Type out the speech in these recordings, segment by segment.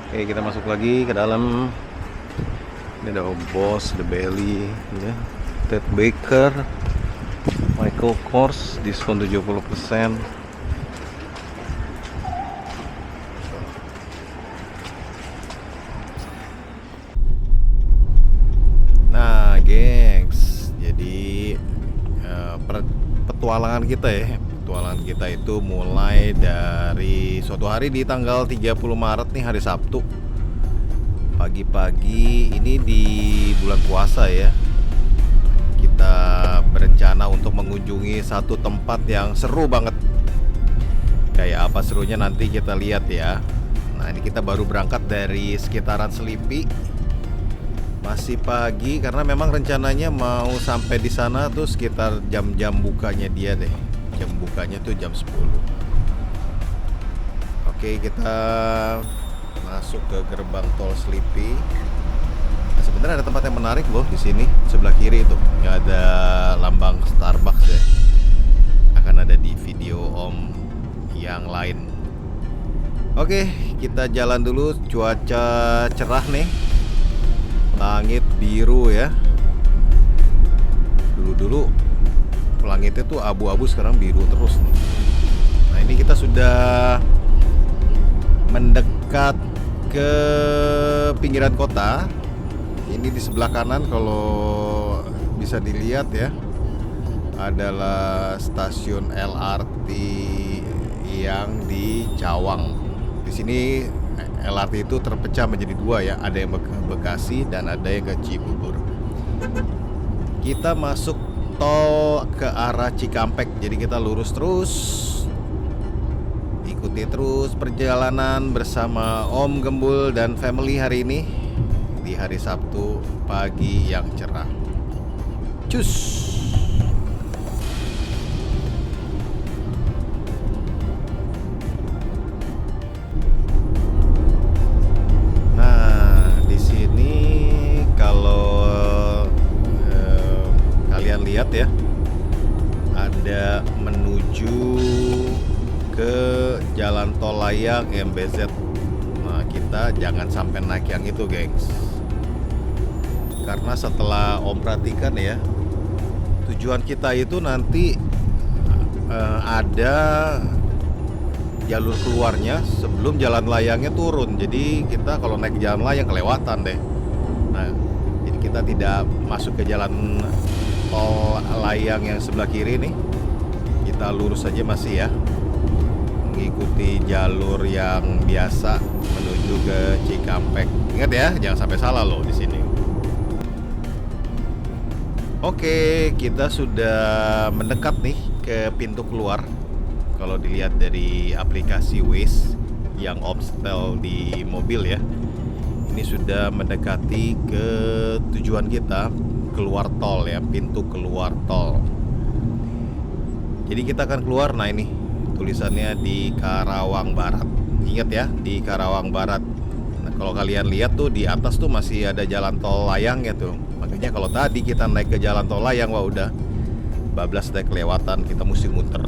Oke, kita masuk lagi ke dalam. Ini ada Boss, The Belly, ya. Ted Baker, Michael Kors, diskon 70%. Nah, gengs, jadi petualangan kita ya. Petualangan kita itu mulai dari suatu hari di tanggal 30 Maret nih, hari Sabtu. Pagi-pagi ini di bulan puasa ya. Kita berencana untuk mengunjungi satu tempat yang seru banget. Kayak apa serunya nanti kita lihat ya. Nah, ini kita baru berangkat dari sekitaran Selipi. Masih pagi karena memang rencananya mau sampai di sana tuh sekitar jam-jam bukanya dia deh. Jam bukanya tuh jam 10. Oke, kita masuk ke gerbang tol Selipi. Nah, sebenarnya ada tempat yang menarik loh di sini, sebelah kiri itu. Ya, ada lambang Starbucks ya. Akan ada di video Om yang lain. Oke, kita jalan dulu. Cuaca cerah nih. Langit biru ya. Dulu-dulu langitnya tuh abu-abu, sekarang biru terus nih. Nah, ini kita sudah mendekat ke pinggiran kota. Ini di sebelah kanan kalau bisa dilihat ya, adalah stasiun LRT yang di Cawang. Di sini LRT itu terpecah menjadi dua ya, ada yang ke Bekasi dan ada yang ke Cibubur. Kita masuk tol ke arah Cikampek, jadi kita lurus terus. Ikuti terus perjalanan bersama Om Gembul dan family hari ini di hari Sabtu pagi yang cerah. Cus. Lihat ya, ada menuju ke jalan tol layang MBZ. Nah, kita jangan sampai naik yang itu, gengs, karena setelah Om perhatikan ya, tujuan kita itu nanti ada jalur keluarnya sebelum jalan layangnya turun. Jadi kita kalau naik jalan layang kelewatan deh. Nah, jadi kita tidak masuk ke jalan tol layang yang sebelah kiri nih. Kita lurus saja masih ya, mengikuti jalur yang biasa menuju ke Cikampek. Ingat ya, jangan sampai salah loh di sini. Oke, kita sudah mendekat nih ke pintu keluar. Kalau dilihat dari aplikasi Waze yang Om setel di mobil ya, ini sudah mendekati ke tujuan kita, keluar tol ya, pintu keluar tol. Jadi kita akan keluar. Nah, ini tulisannya di Karawang Barat. Ingat ya, di Karawang Barat. Nah, kalau kalian lihat tuh di atas tuh masih ada jalan tol layang ya tuh. Makanya kalau tadi kita naik ke jalan tol layang, wah udah bablas deh, kelewatan. Kita mesti muter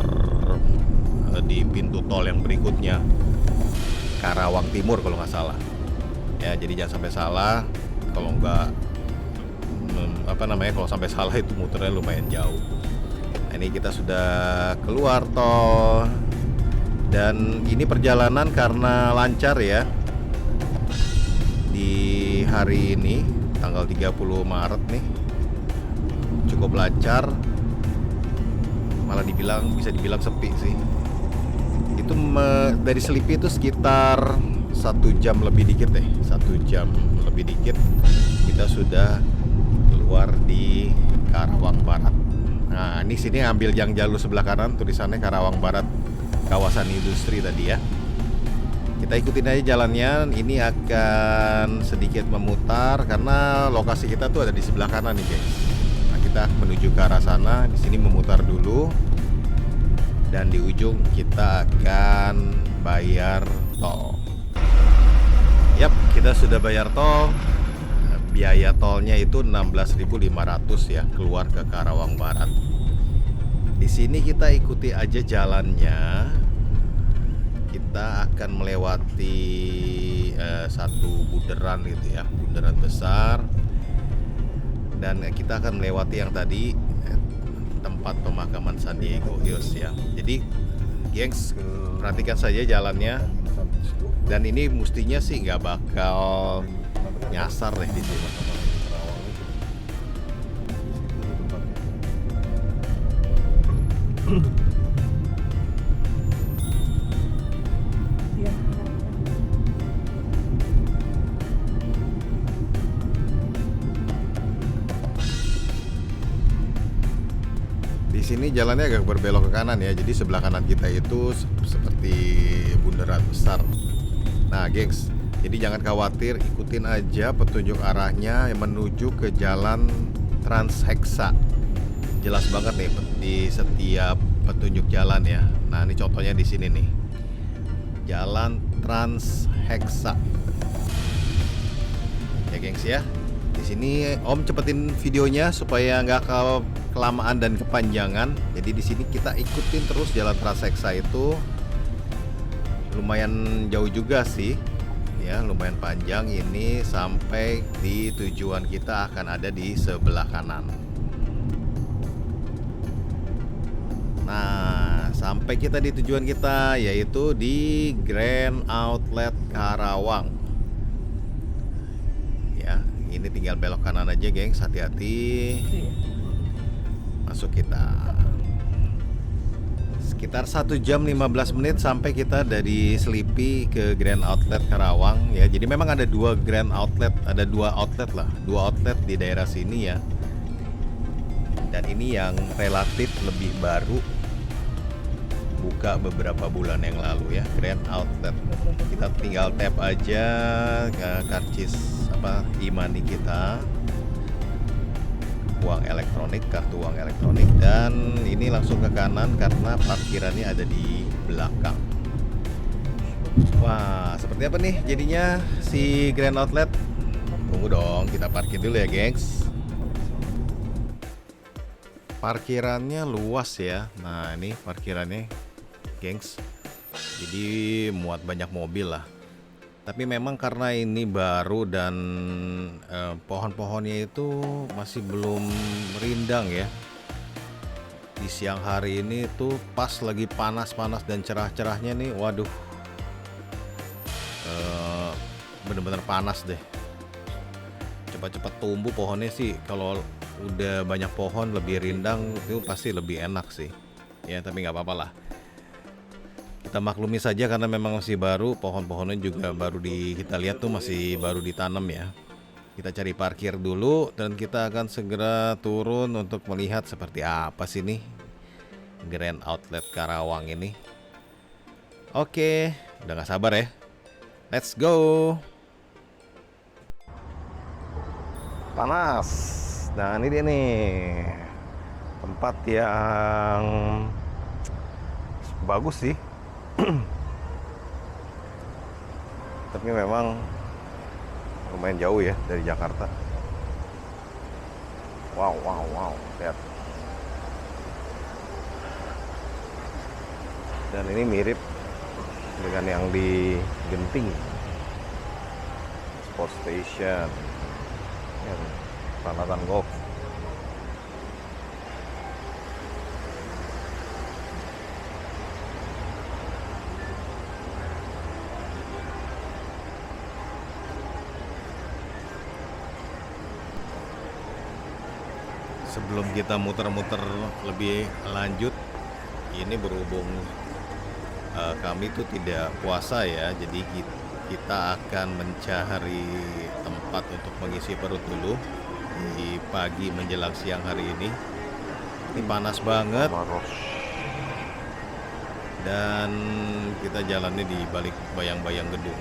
di pintu tol yang berikutnya, Karawang Timur kalau nggak salah. Ya, jadi jangan sampai salah. Kalau nggak kalau sampai salah itu muternya lumayan jauh. Nah, ini kita sudah keluar tol. Dan ini perjalanan karena lancar ya. Di hari ini tanggal 30 Maret nih cukup lancar. Malah bisa dibilang sepi sih. Itu dari Selipi itu sekitar 1 jam lebih dikit deh. 1 jam lebih dikit kita sudah keluar di Karawang Barat. Nah, ini sini ambil yang jalur sebelah kanan, tulisannya Karawang Barat, kawasan industri tadi ya. Kita ikutin aja jalannya. Ini akan sedikit memutar karena lokasi kita tuh ada di sebelah kanan nih, guys. Nah, kita menuju ke arah sana. Di sini memutar dulu. Dan di ujung kita akan bayar tol. Yap, kita sudah bayar tol. Biaya tolnya itu 16.500 ya, keluar ke Karawang Barat. Di sini kita ikuti aja jalannya. kita akan melewati satu bundaran gitu ya, bundaran besar, dan kita akan melewati yang tadi tempat pemakaman San Diego Hills ya. Jadi gengs, perhatikan saja jalannya, dan ini mestinya sih nggak bakal nyasar deh di sini. Di sini jalannya agak berbelok ke kanan ya, jadi sebelah kanan kita itu seperti bundaran besar. Nah, gengs, jadi jangan khawatir, ikutin aja petunjuk arahnya yang menuju ke jalan Transhexa. Jelas banget nih di setiap petunjuk jalan ya. Nah, ini contohnya di sini nih. Jalan Transhexa. Ya, gengs ya. Di sini Om cepetin videonya supaya nggak kelamaan dan kepanjangan. Jadi di sini kita ikutin terus jalan Transhexa itu. Lumayan jauh juga sih. Ya, lumayan panjang ini, sampai di tujuan kita akan ada di sebelah kanan. Nah, sampai kita di tujuan kita, yaitu di Grand Outlet Karawang. Ya, ini tinggal belok kanan aja, gengs. Hati-hati. Masuk kita. Sekitar 1 jam 15 menit sampai kita dari Selipi ke Grand Outlet Karawang ya. Jadi memang ada dua Grand Outlet, ada dua outlet di daerah sini ya. Dan ini yang relatif lebih baru, buka beberapa bulan yang lalu ya, Grand Outlet. Kita tinggal tap aja ke karcis e-money kita, uang elektronik, kartu uang elektronik, dan ini langsung ke kanan karena parkirannya ada di belakang. Wah, seperti apa nih jadinya si Grand Outlet? Tunggu dong, kita parkir dulu ya, gengs. Parkirannya luas ya. Nah, ini parkirannya, gengs. Jadi muat banyak mobil lah. Tapi memang karena ini baru dan pohon-pohonnya itu masih belum rindang ya. Di siang hari ini tuh pas lagi panas-panas dan cerah-cerahnya nih, waduh, bener-bener panas deh. Cepat-cepat tumbuh pohonnya sih. Kalau udah banyak pohon lebih rindang itu pasti lebih enak sih. Ya, tapi nggak apa-apa lah. Kita maklumi saja karena memang masih baru, pohon-pohonnya juga baru kita lihat tuh masih baru ditanam ya. Kita cari parkir dulu dan kita akan segera turun untuk melihat seperti apa sih nih Grand Outlet Karawang ini. Oke, udah gak sabar ya. Let's go. Panas. Nah, ini dia nih tempat yang bagus sih. Tapi memang lumayan jauh ya dari Jakarta. Wow, lihat. Dan ini mirip dengan yang di Genting, Sport Station, ya, peralatan golf. Sebelum kita muter-muter lebih lanjut, ini berhubung kami tuh tidak puasa ya, jadi kita akan mencari tempat untuk mengisi perut dulu di pagi menjelang siang hari ini. Ini panas banget dan kita jalannya di balik bayang-bayang gedung.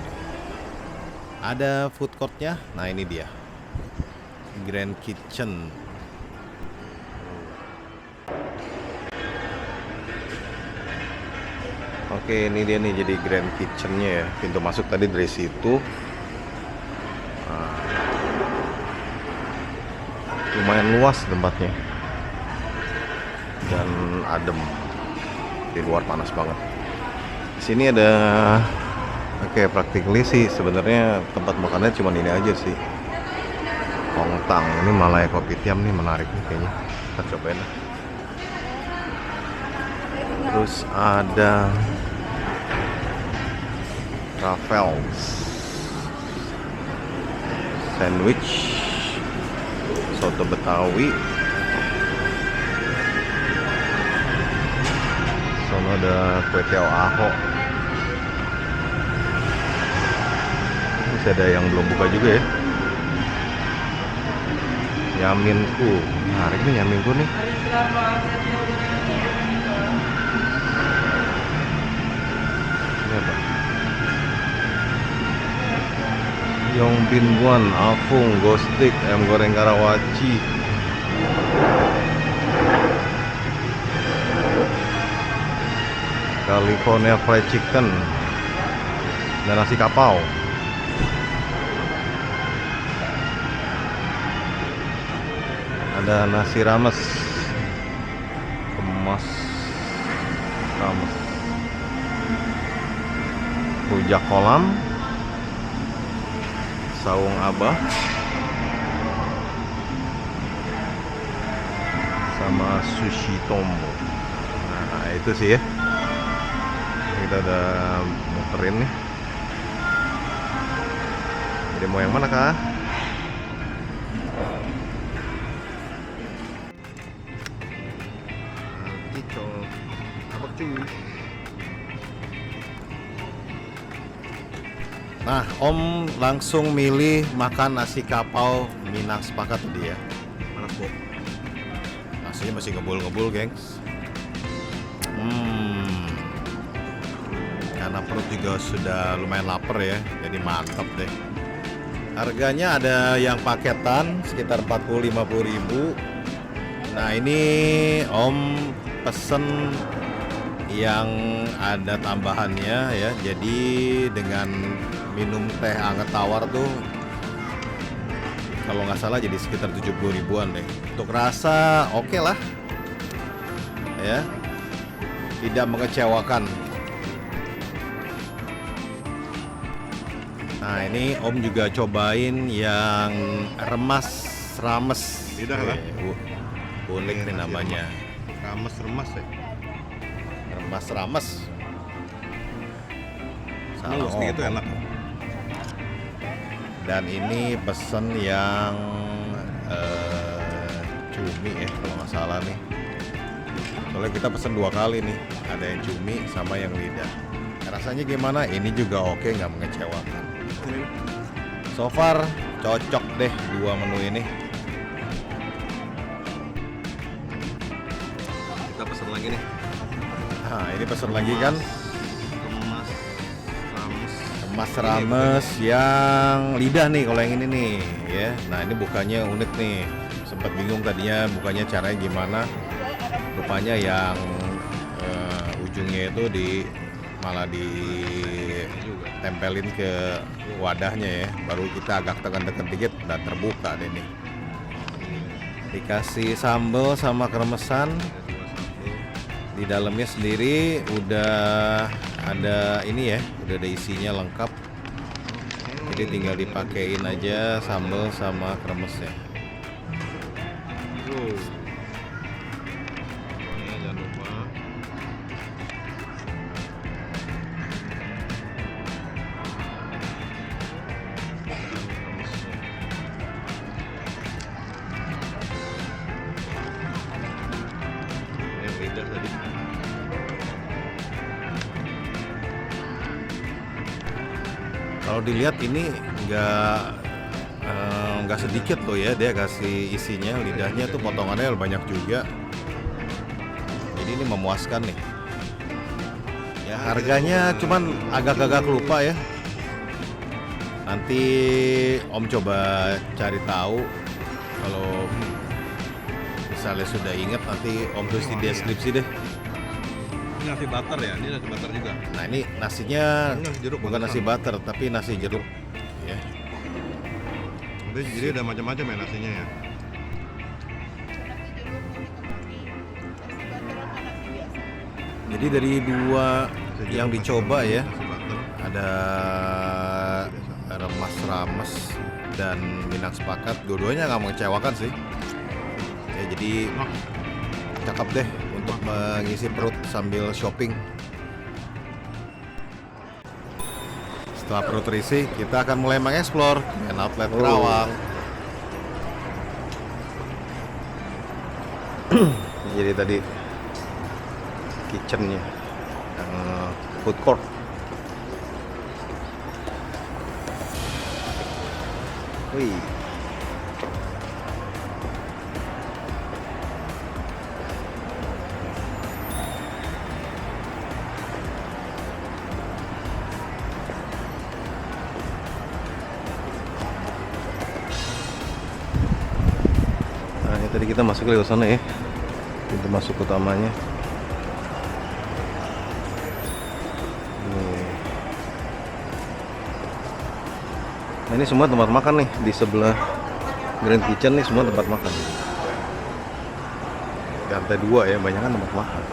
Ada food courtnya, nah ini dia, Grand Kitchen. Oke, ini dia nih jadi Grand Kitchen-nya ya. Pintu masuk tadi dari situ. Lumayan luas tempatnya. Dan adem. Di luar panas banget. Sini ada, oke, practically sih sebenarnya tempat makannya cuma ini aja sih. Hongtang, ini Malaya Kopitiam nih, menarik nih kayaknya. Kita cobain lah. Terus ada Raffles sandwich, soto Betawi. Sono ada kue tiaw aho. Masih ada yang belum buka juga ya. Yaminku, menarik nih Yaminku nih. Ini apa? Yongbin Guan, Afung, Gostik, ayam goreng Karawaci. California Fried Chicken dan nasi kapau. Ada nasi rames, kemas rames, rujak kolam, saung abah, sama sushi tombo. Nah itu sih ya, kita udah muterin nih. Jadi mau yang mana kah? Nah, Om langsung milih makan nasi kapau Minang, sepakat tadi ya. Mana Bu? Nasinya masih ngebul-ngebul, gengs. Karena perut juga sudah lumayan lapar ya, jadi mantap deh. Harganya ada yang paketan sekitar 40-50 ribu. Nah ini Om pesen yang ada tambahannya ya, jadi dengan minum teh anget tawar tuh kalau nggak salah jadi sekitar 70 ribuan deh. Untuk rasa oke lah ya, tidak mengecewakan. Nah ini Om juga cobain yang remas rames. Lidah lah. Unik nih namanya. Remas ya. Remas rames. Salah itu enak. Dan ini pesen yang cumi ya kalau nggak salah nih. Soalnya kita pesen 2 kali nih, ada yang cumi sama yang lidah. Rasanya gimana? Ini juga oke, nggak mengecewakan. So far cocok deh 2 menu ini. Kita pesen lagi nih. Nah ini pesen lagi kan? Mas rames yang lidah nih kalau yang ini nih ya. Nah ini bukannya unik nih, sempat bingung tadinya bukannya caranya gimana. Rupanya yang ujungnya itu malah ditempelin ke wadahnya ya. Baru kita agak tekan-tekan dikit udah terbuka deh nih. Dikasih sambal sama kremesan. Di dalamnya sendiri udah ada ini ya, udah ada isinya lengkap. Jadi tinggal dipakein aja sambal sama kremesnya. Jangan lupa. Yang lidah tadi. Kalau dilihat ini nggak sedikit loh ya, dia kasih isinya, lidahnya tuh potongannya banyak juga. Jadi ini memuaskan nih. Ya harganya cuman agak-agak lupa ya. Nanti Om coba cari tahu. Kalau misalnya sudah ingat nanti Om tulis di deskripsi deh. Ini nasi butter ya, ini nasi butter juga. Nah ini nasinya Ini nasi jeruk, bukan nasi butter tapi nasi jeruk ya. Jadi ada macam-macam ya nasinya ya. Jadi dari 2 yang dicoba ya. Nasi butter. Ada remas rames dan minang sepakat, dua-duanya nggak mengecewakan sih ya, jadi cakep deh untuk mengisi perut sambil shopping. Setelah perut terisi, kita akan mulai mengeksplor dengan outlet Kerawang. Jadi tadi kitchennya, food court. Wih. Nah, ini tadi kita masuk lewat sana ya. Pintu masuk utamanya. Nah, ini semua tempat makan nih, di sebelah Grand Kitchen nih semua tempat makan. Di lantai 2 ya, banyak kan tempat makan.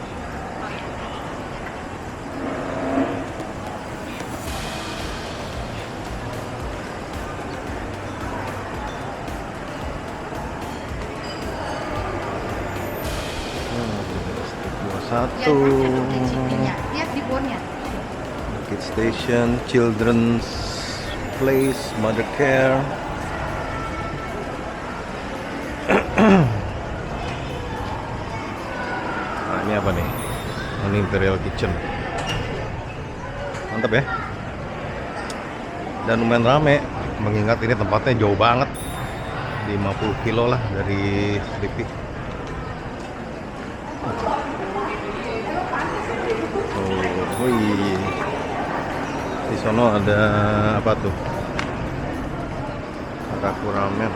Satu lihat di bornya. Kid Station, Children's Place, Mother Care. Nah, ini apa nih? Ini Imperial Kitchen. Mantap ya. Dan lumayan rame, mengingat ini tempatnya jauh banget, 50 kilo lah dari Sleepy. Oh, wih. Di sono ada apa tuh? Kakaku ramen.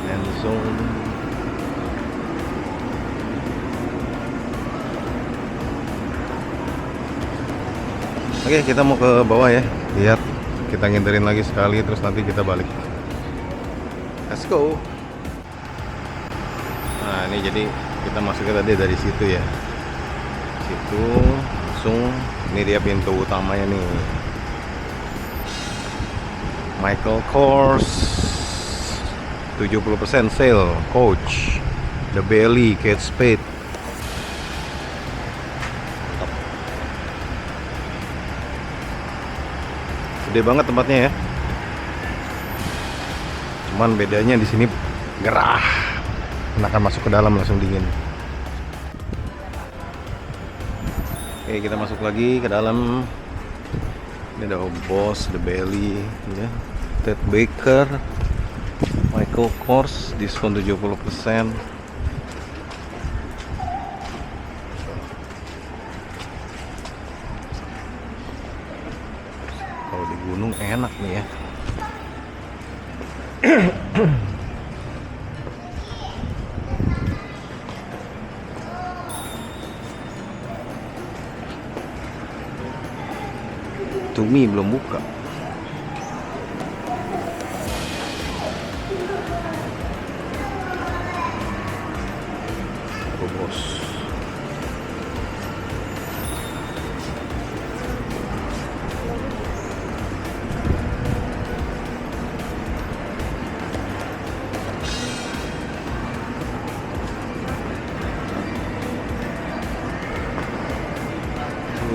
Langsung. Oke, kita mau ke bawah ya. Lihat, kita nginterin lagi sekali, terus nanti kita balik. Let's go. Nah, ini jadi kita masuknya tadi dari situ ya. Situ langsung, ini dia pintu utamanya nih. Michael Kors 70% sale, Coach, The Belly, Kate Spade. Gede banget tempatnya ya. Cuman bedanya di sini gerah. Enakan masuk ke dalam langsung dingin. Oke, kita masuk lagi ke dalam. Ini ada Boss, The Belly, ya. Ted Baker, Michael Kors, diskon 70%. Kalau di gunung enak nih ya. Tumi belum buka. Oh, bos.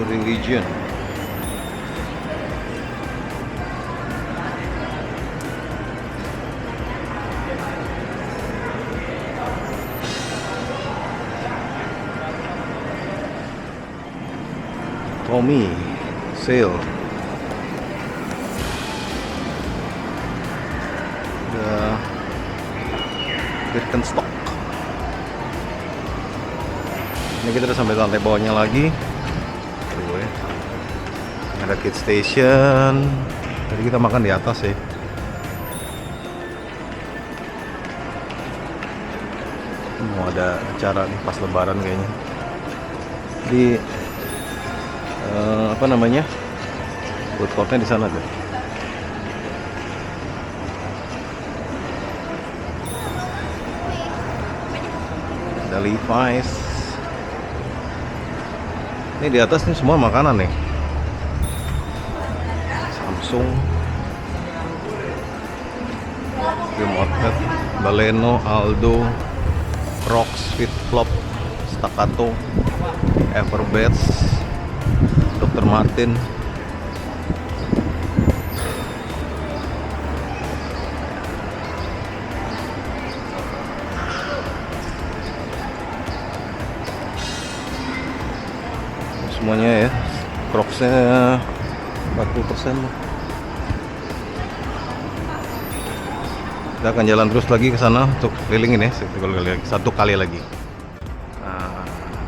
Religion. Tommy sale. Udah Birkenstock. Ini kita udah sampai lantai bawahnya lagi. Tuh ya. Ada Kid Station. Tadi kita makan di atas ya. Mau ada acara nih pas lebaran kayaknya. Di apa namanya, food courtnya di sana tuh. Ada Levi's. Ini di atas nih semua makanan nih. Samsung, Film Outlet, Baleno, Aldo, Crocs, Flip-Flop, Staccato, Everbets, Dr. Martin. Semuanya ya, Crocs-nya 40% loh. Kita akan jalan terus lagi ke sana untuk kelilingin ya, satu kali lagi. Nah,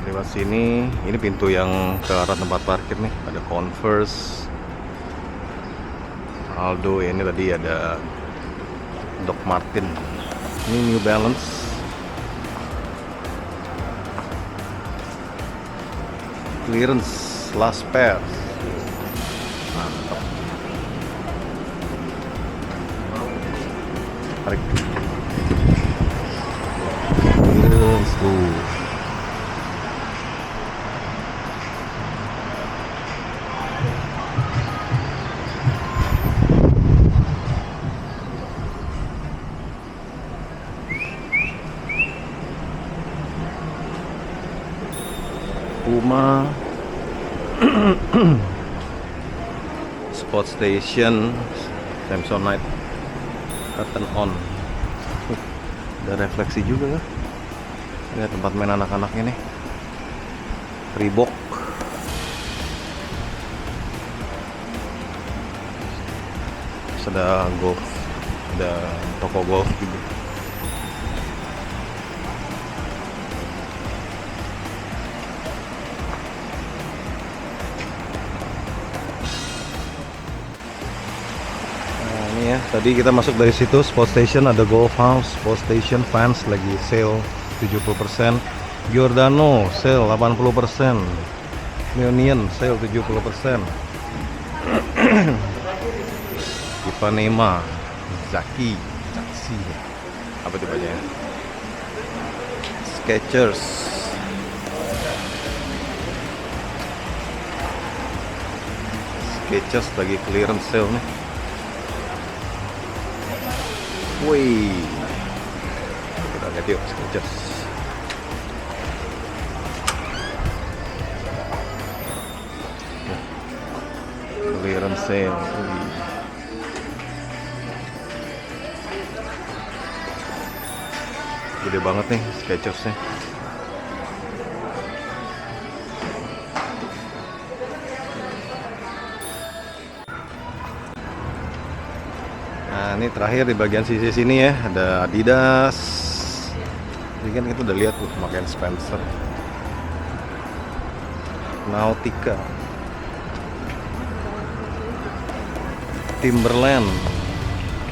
lewat sini, ini pintu yang ke arah tempat parkir nih. Ada Converse, Aldo, ya ini tadi ada Doc Martin. Ini New Balance. Clearance last pair. Mantap. Tarik. Clearance tuh. Puma, Sport Station, Samsonite, Cotton On. Ada refleksi juga kan? Ini tempat main anak-anaknya nih. Reebok. Terus ada golf, ada toko golf juga. Ya, tadi kita masuk dari situ, Sport Station, ada Golf House, Sport Station, Vans lagi sale 70%, Giordano sale 80%, Reunion sale 70%, Ipanema, Zaki, apa itu bacanya? Skechers, lagi clearance sale nih. Wih, kita lihat yuk Skechers. Clearance sale. Wih. Gede banget nih Skechersnya. Nah, ini terakhir di bagian sisi sini ya, ada Adidas. Ini kan kita udah lihat tuh pakaian Spencer, Nautica, Timberland,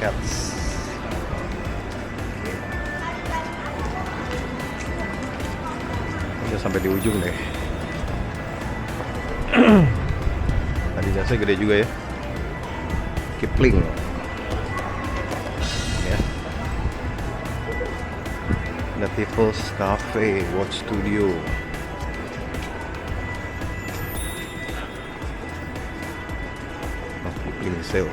Cats. Udah sampai di ujung deh. Adidasnya gede juga ya. Kipling. Nativos Cafe, Watch Studio. Kipling sale.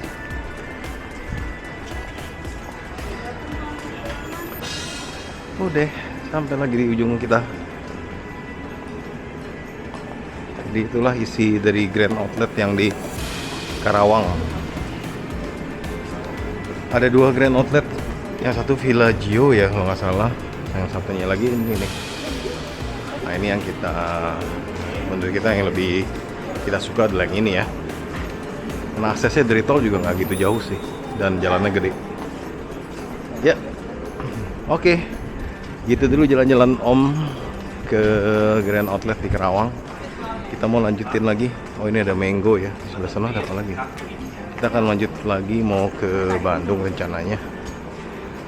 Udah sampai lagi di ujung kita. Jadi itulah isi dari Grand Outlet yang di Karawang. Ada dua Grand Outlet, yang satu Villaggio ya kalau nggak salah, yang satunya lagi ini nih. Nah ini yang kita, menurut kita yang lebih kita suka adalah yang ini ya. Nah aksesnya dari tol juga nggak gitu jauh sih, dan jalannya gede. Ya, oke, gitu dulu jalan-jalan Om ke Grand Outlet di Karawang. Kita mau lanjutin lagi. Oh ini ada Mango ya, sebelah sana ada apa lagi? Kita akan lanjut lagi mau ke Bandung rencananya.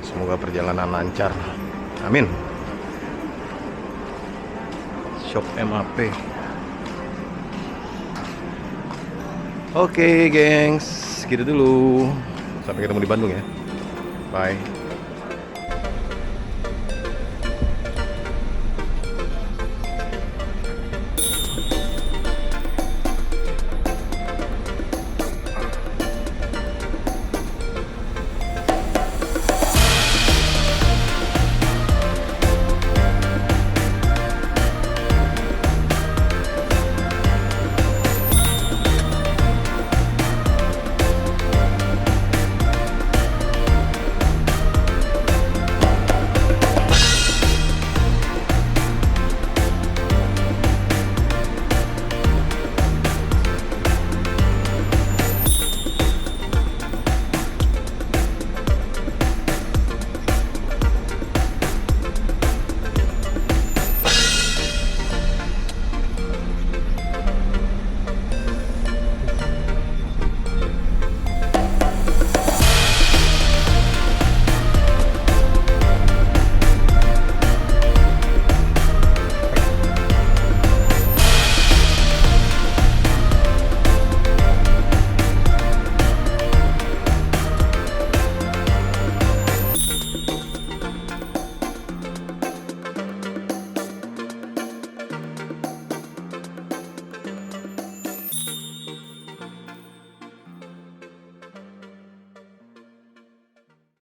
Semoga perjalanan lancar. Amin. Shop MAP. Oke, gengs, gitu dulu. Sampai ketemu di Bandung ya. Bye.